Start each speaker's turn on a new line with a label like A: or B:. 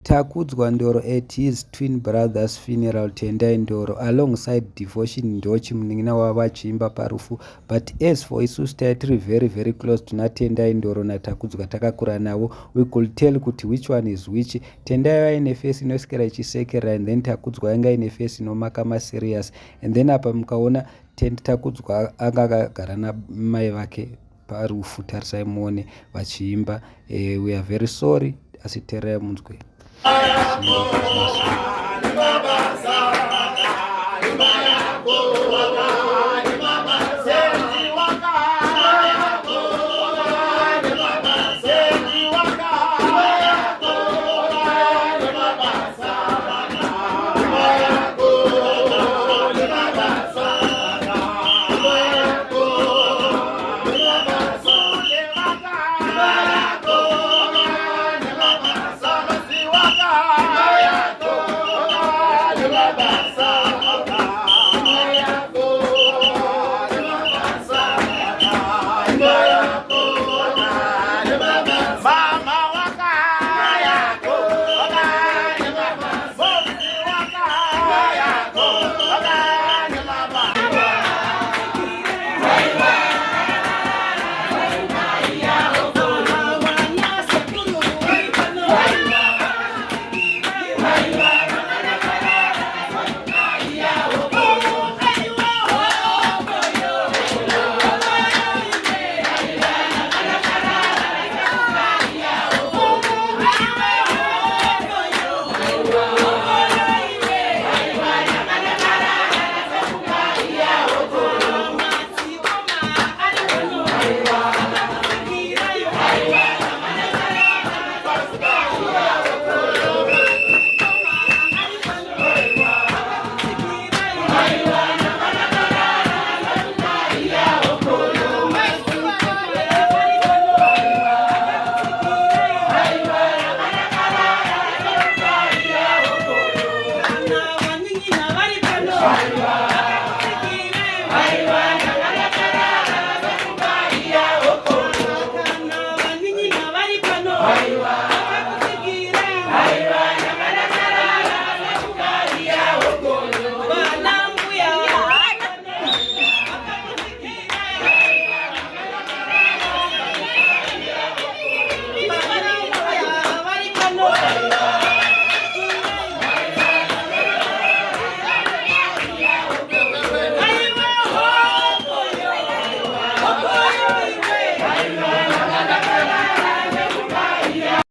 A: Takudzwa Ndoro at his twin brother's funeral, Tendai Ndoro, alongside Devotion Ndochi, munin'ina wavachiimba parufu. But as for isusu tiri very very close to Tendai Ndoro naTakudzwa, takakura navo. We could tell kuti which one is which. Tendai vaine face inosikira ichisekera, and then Takudzwa anga ine face inomaka serious. And then apa mukaona Takudzwa anga akagara namai vake parufu, tarisai muone vachiimba. We are very sorry, asi tererai munzwe. Baba